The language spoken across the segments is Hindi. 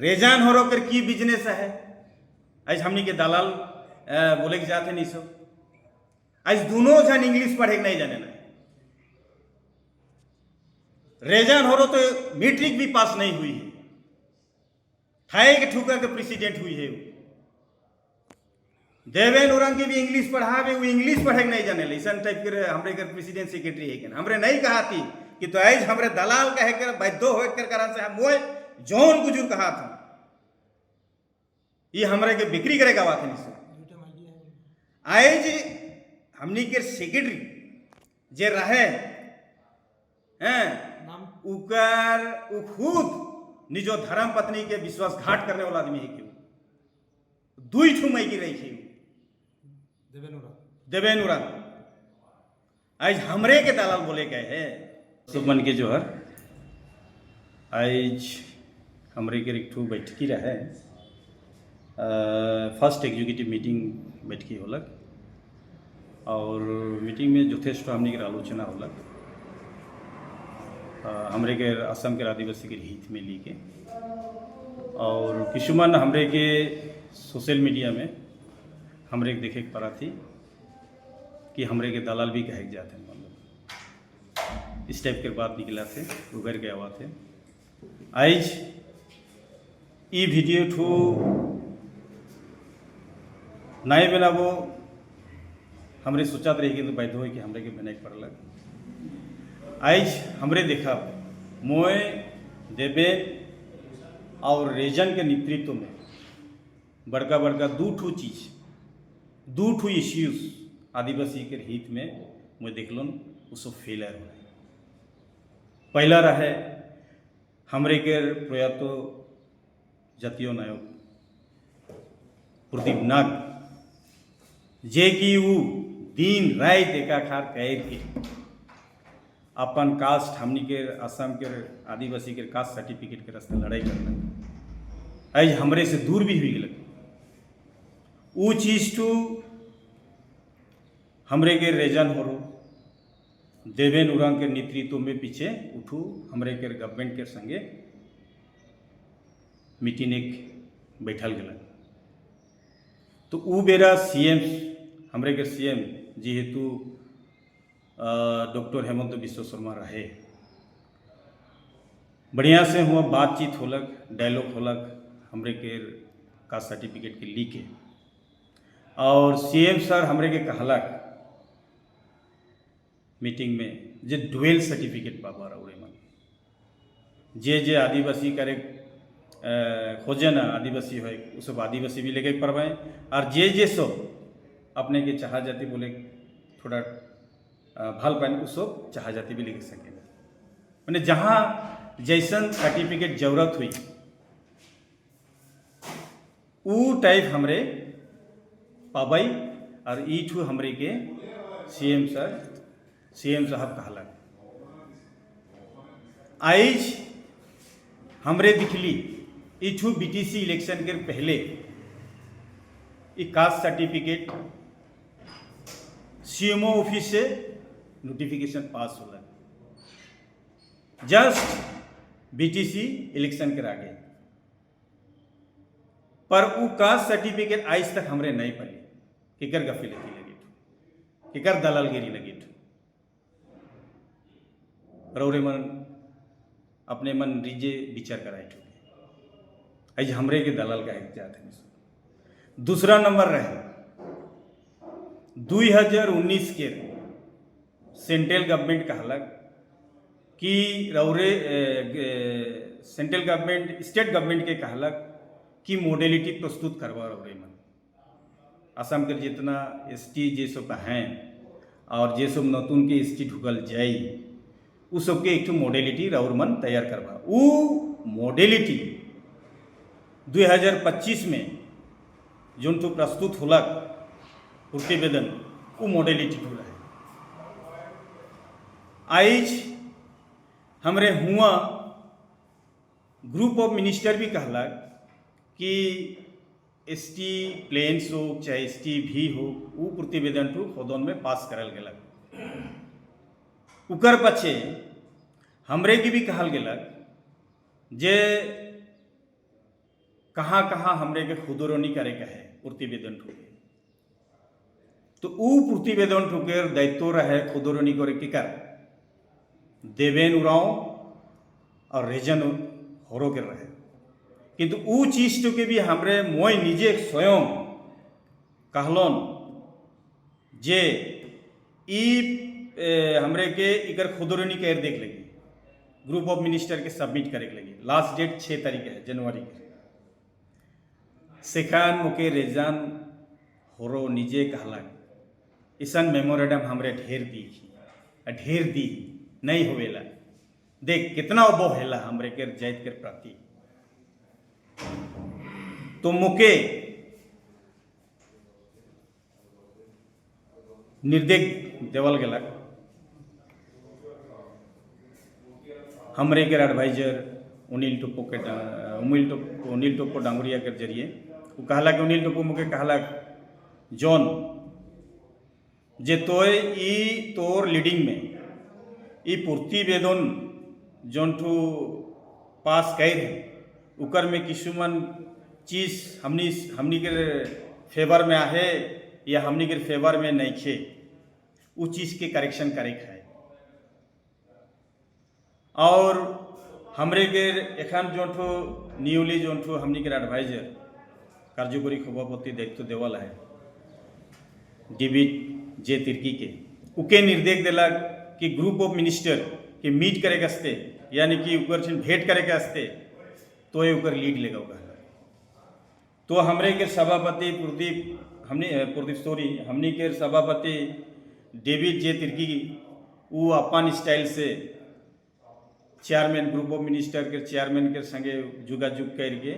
रेजान हो रोकर की बिजनेस है आज हमनी के दलाल बोले के जाते नहीं सो आज दोनों जन इंग्लिश पढ़े नहीं जाने ना रेजान हो रो तो मैट्रिक भी पास नहीं हुई है ठाए के ठुका के प्रेसिडेंट हुई है देवेन उरंग की भी इंग्लिश पढ़ावे वो इंग्लिश पढ़े नहीं जाने ऐसा टाइप के हमरे कर प्रेसिडेंट सेक्रेटरी है कि हमरे नहीं कहा थी कि तो आज हमरे दलाल कहे कर बैधो हो कर कारण से हम मोए जौन गुजर कहा था ये हमरे के बिक्री करेगा बात नहीं सो आज हमनी के सेक्रेटरी जे रहे हैं उकर उ खुद निजो धर्म पत्नी के विश्वासघात करने वाला आदमी है क्यों दुई ठू मई की रही थी देवेनुरा आज हमरे के दलाल बोले गए हैं सुमन के जोहर आज हमरे के एक ठू बैठकी रहे फर्स्ट एग्जीक्यूटिव मीटिंग बैठकी होलक और मीटिंग में यथेष्ट हमने के आलोचना होलक हमरे के असम के आदिवासी के हित में ली के और किशुमन हमरे के सोशल मीडिया में हमरे के देखे पड़ा थी कि हमरे के दलाल भी कहे जाते हैं मतलब इस टाइप के बात निकला थे उभर के आवा थे आज ये वीडियो ठू नहीं बना वो हमरे सोचा रहेगी तो बैठो कि हमरे के बनाए पड़लक आज हमरे देखा मोए देवे और रेजन के नेतृत्व में बड़का बड़का दू ठू इश्यूज आदिवासी के हित में मैं देखलन उसको फेलर हो पहला रहे हमरे के प्रयात जातीय नायक प्रदीप नाग जे कि वो दिन रात एकाकार कहे के अपन कास्ट हमनी के असम के आदिवासी के कास्ट सर्टिफिकेट के रास्ते लड़ाई करना आज हमरे से दूर भी हुई लगे वो चीज टू हमरे के रेजन हो रो देवेन उरंग के नेतृत्व में पीछे उठू हमरे के गवर्नमेंट के संगे मीटिंग एक बैठल गया तो वो बेरा सीएम हमरे के सीएम जेहेतु डॉक्टर हेमंत बिश्व शर्मा रहे बढ़िया से हुआ बातचीत होलक डायलॉग होलक हमरे के कास्ट सर्टिफिकेट के ली के और सीएम सर हमरे के कहलक मीटिंग में जे डुअल सर्टिफिकेट पावा रहे मन जे आदिवासी करे खोजे ना आदिवासी हो वो सब आदिवासी भी लेके पढ़वाएं और जे सब अपने के चाह जाती बोले थोड़ा भल पाए वो सब चाह जाती भी लेके सके मैंने जहाँ जैसन सर्टिफिकेट जरूरत हुई वो टाइप हमरे पाबाई और ई ठू हमरे के सीएम साहब कहलक आज हमरे दिखली ई ठू बीटीसी इलेक्शन के पहले ई कास्ट सर्टिफिकेट सीएमओ ऑफिस से नोटिफिकेशन पास होला जस्ट बीटीसी इलेक्शन के आगे पर वो कास्ट सर्टिफिकेट आज तक हमरे नहीं पड़ी केकर गफिलती लगी केकर दलालगिरी लगी रौरे मन अपने मन रिजे विचार कराए आज हमरे के दलाल का एक जात है दूसरा नंबर रहे 2019 के सेंट्रल गवर्नमेंट कहलक कि रौरे सेंट्रल गवर्नमेंट स्टेट गवर्नमेंट के कहलक कि मॉडलिटी प्रस्तुत करवा रहे मन असम के जितना एसटी जे सब हैं और जे सब नतून के एसटी ढुकल जाई उ सबके एक मॉडलिटी रौर मन तैयार करवा वो मॉडलिटी 2025 में जो तो प्रस्तुत होलक प्रतिवेदन वो मॉडलिटी हो रहा है आज हमरे हुआ ग्रुप ऑफ मिनिस्टर भी कहलक कि एसटी प्लेन्स हो चाहे एसटी भी हो वो प्रतिवेदन टू सदन में पास करल गेलक उकर पछे हमरे की भी कहल गेलक जे कहाँ कहाँ हमरे के खुदरोनी करे का है प्रतिवेदन ठुके तो ऊ प्रतिवेदन ठुकेर दायित्व रहे खुदरोनी करे की कर देवेन उराव और रेजन हरो के रहे किंतु ऊ चीज टुके भी हमरे मोय निजे स्वयं कहलन जे ई हमरे के इकर खुदरोनी कर देख लगी ग्रुप ऑफ मिनिस्टर के सबमिट करे लगी लास्ट डेट 6 तारीख है जनवरी के सेखान मुके रेजान हरो निजे कहला ईसन मेमोरेंडम हमरे ढेर दी नहीं होवेला देख कितना अवहेला हमरे के जाइत के प्रति तो मुके निर्देश देवल गेला हमरे के एडवाइजर अनिल टोप्पो डांगुरिया के जरिए वो कहला कि अनिल टोप्पो मुके कहला जॉन जे तोय ई तोर लीडिंग में ई प्रतिवेदन जोन ठू पास कर उकर में किसुमन चीज हमनी के फेवर में आहे या हमनी के फेवर में नहीं खे वो चीज के करेक्शन करे है और हमरे के एखान जो ठो न्यूली जो ठो हमनी के एडवाइजर कार्यकारी सभापति दायित्व देवल है डेविड जे तिर्की के उके निर्देश दिला कि ग्रुप ऑफ मिनिस्टर के मीट करे के असते यानी कि ऊपर भेंट करे के असते तो ये ऊपर लीड लेगा तो हमरे के सभापति हमनी के सभापति डेविड जे तिर्की वो अपन स्टाइल से चेयरमैन ग्रुप ऑफ मिनिस्टर के चेयरमैन के संगे जुगाजुग करके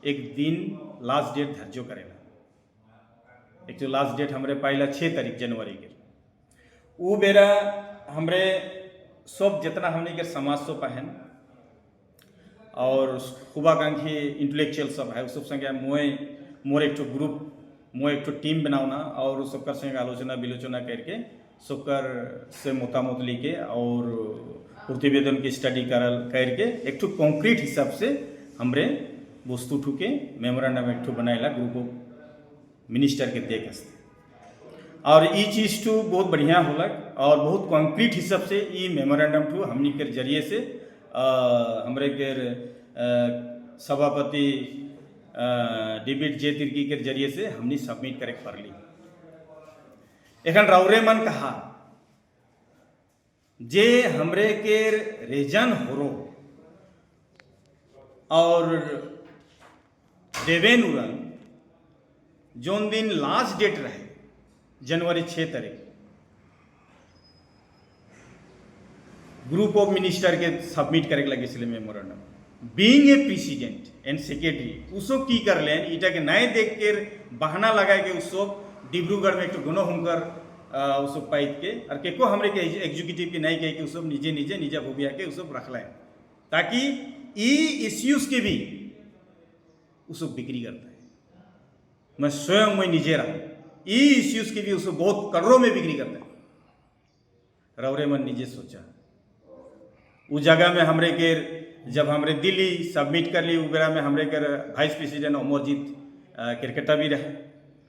एक दिन लास्ट डेट धार्य करेगा एक तो लास्ट डेट हमरे पाइला 6 तारीख जनवरी के वो बेरा हमरे सब जितना हमने के समाज सब पहन और शुभाकांक्षी इंटेलेक्चुअल सब है उस सब संगे मोर एक ग्रुप मोर एक टीम बनावना और उस सबका संगे आलोचना विलोचना करके सबकर से मतामत लेके और प्रतिवेदन की स्टडी करके एक कॉन्क्रीट हिसाब से हमरे वस्तु ठुके मेमोरेंडम एक बनाएला ग्रुप ऑफ मिनिस्टर के देख और ये चीज़ टू बहुत बढ़िया होलक और बहुत कॉन्क्रीट हिसाब से ये मेमोरेंडम टू हमनी के जरिए से हमरे के सभापति डेविड जे तिर्की के जरिए से हमनी सबमिट करे कर ली एखन राउरे मन कहा जे हमरे के रेजन होरो और देवेन उरन जोन दिन लास्ट डेट रहे जनवरी 6 तारीख ग्रुप ऑफ मिनिस्टर के सबमिट करे लगे इसलिए memorandum being a president and secretary उसो की कर लें ईटा के नए देख के बहाना लगा के उसो डिब्रूगढ़ में एक गुनो हुनकर उसो पाइत के और केको हमरे के एग्जीक्यूटिव के नहीं कहे कि उसो निजे भूबिया के उसो रख लें ताकि ई इश्यूज के भी उसो बिक्री करता है मैं स्वयं मैं निजे रहा ई इश्यूज की भी उसको बहुत करोड़ों में बिक्री करता है रौरे मन निजे सोचा उस जगह में हमरे के जब हमरे दिल्ली सबमिट कर ली उगरा में हमरे के वाइस प्रेसिडेंट अमरजीत क्रिकेटा भी रहे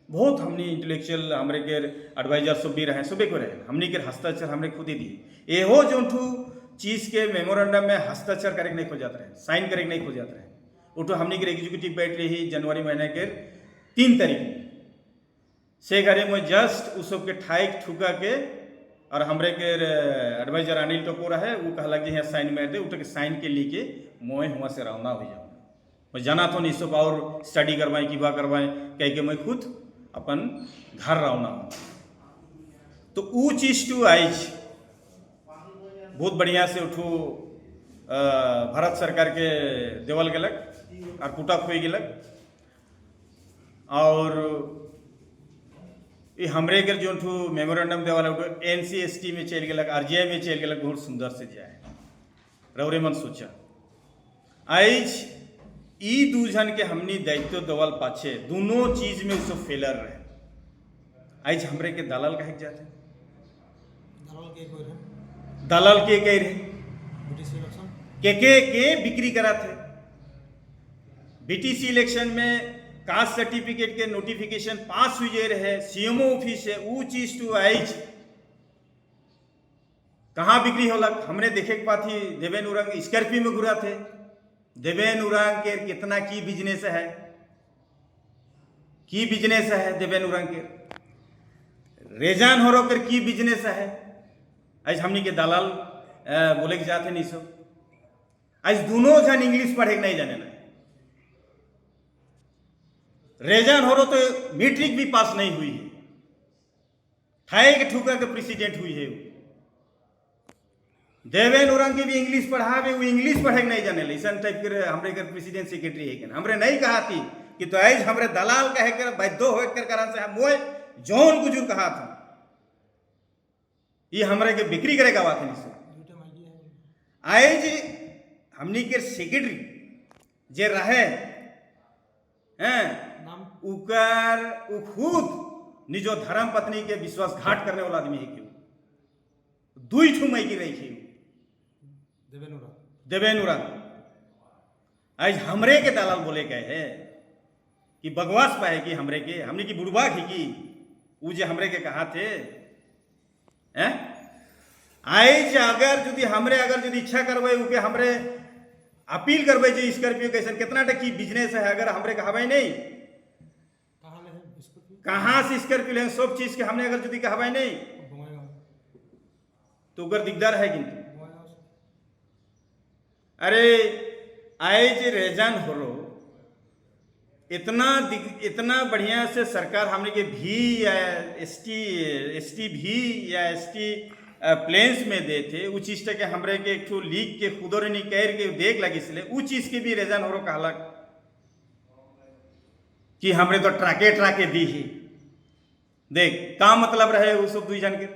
बहुत हमने इंटेलेक्चुअल हमरे के एडवाइजर सब भी रहे सबे को रहे हमने के हस्ताक्षर हमने खुद ही दी एहो जो ठू चीज के मेमोरेंडम में हस्ताक्षर करे नहीं खो जाते रहे साइन करे नहीं खो जाते रहे उठो हमने के एग्जीक्यूटिव बैठ रही जनवरी महीने के 3 तारीख से घरे में जस्ट उस सब के ठाइक ठुका के और हमरे के एडवाइजर अनिल टोप्पो रहे वो कहला कि यहाँ साइन मार दे उठ के साइन के लेके मोए हुआ से रवाना हो जाऊँ मैं जाना तो नहीं सब और स्टडी करवाएं कि बा करवाएं कह के मैं खुद अपन घर रवाना हूँ तो वो चीज टू आइज बहुत बढ़िया से उठू भारत सरकार के देवल गलक और कुटा खोई गलक और ये हमरे के जो ठू मेमोरेंडम देवाला NCST में चल गलक RGI में चल गलक बहुत सुंदर से जाए रौरे मन सोचा आइज ई दूजन के हमनी दायित्व देवल पाछे दोनों चीज में उसको फेलर रहे आइज हमरे के दलाल कहे जाते दलाल के कह रहे के बिक्री करा थे बीटीसी इलेक्शन में कास्ट सर्टिफिकेट के नोटिफिकेशन पास हुए रहे, सीएमओ ऑफिस है वो चीज टू आइज कहाँ बिक्री होलक हमने देखे के पाथी। देवेन उरंग स्कॉर्पियो में घुरा थे। देवेन उरंग के कितना की बिजनेस है, की बिजनेस है देवेन उरंग के। रेजान हो कर की बिजनेस है। आज हमनी के दलाल बोले के जाते नहीं सो। आज दोनों जन इंग्लिश पढ़े नहीं जाने ना। रेजान हो तो मैट्रिक भी पास नहीं हुई है, ठाए के ठुका के प्रेसिडेंट हुई है। देवेन उरंग के भी इंग्लिश पढ़ावे, वो इंग्लिश पढ़े नहीं जाने ऐसा टाइप के हमरे कर प्रेसिडेंट सेक्रेटरी है कि हमरे नहीं कहा थी कि तो आज हमरे दलाल कहे कर बाध्य हो कर कारण से हम जौन गुजर कहा था ये हमरे के बिक्री करेगा बात नहीं। आज हमनी के सेक्रेटरी जे रहे हैं उकर उ खुद निजो धर्म पत्नी के विश्वासघात करने वाला आदमी है क्यों दुई ठू मई की रही थी देवेन उरंग। आज हमरे के दलाल बोले गए है कि बगवास पाए कि हमरे के हमने की बुढ़वा की वो जे हमरे के कहा थे हैं। आज अगर यदि हमरे अगर यदि इच्छा करवे उके हमरे अपील करवे जे स्कॉर्पियो कैसे कितना टक की बिजनेस है अगर हमरे कहवे नहीं कहाँ से स्कॉर्पियो लेंगे सब चीज के हमने अगर यदि कहवे नहीं तो उगर दिकदार है किंतु। अरे आज रेजान हो इतना बढ़िया से सरकार हमने के भी या एसटी भी या एसटी प्लेन्स में दे थे वो चीज के हमरे के एक लीग के खुदोरे नहीं कह के देख लगी इसलिए वो चीज के भी रेजान हो कहलक कि हमरे तो ट्राके दी ही देख का मतलब रहे वो सब दुई जन के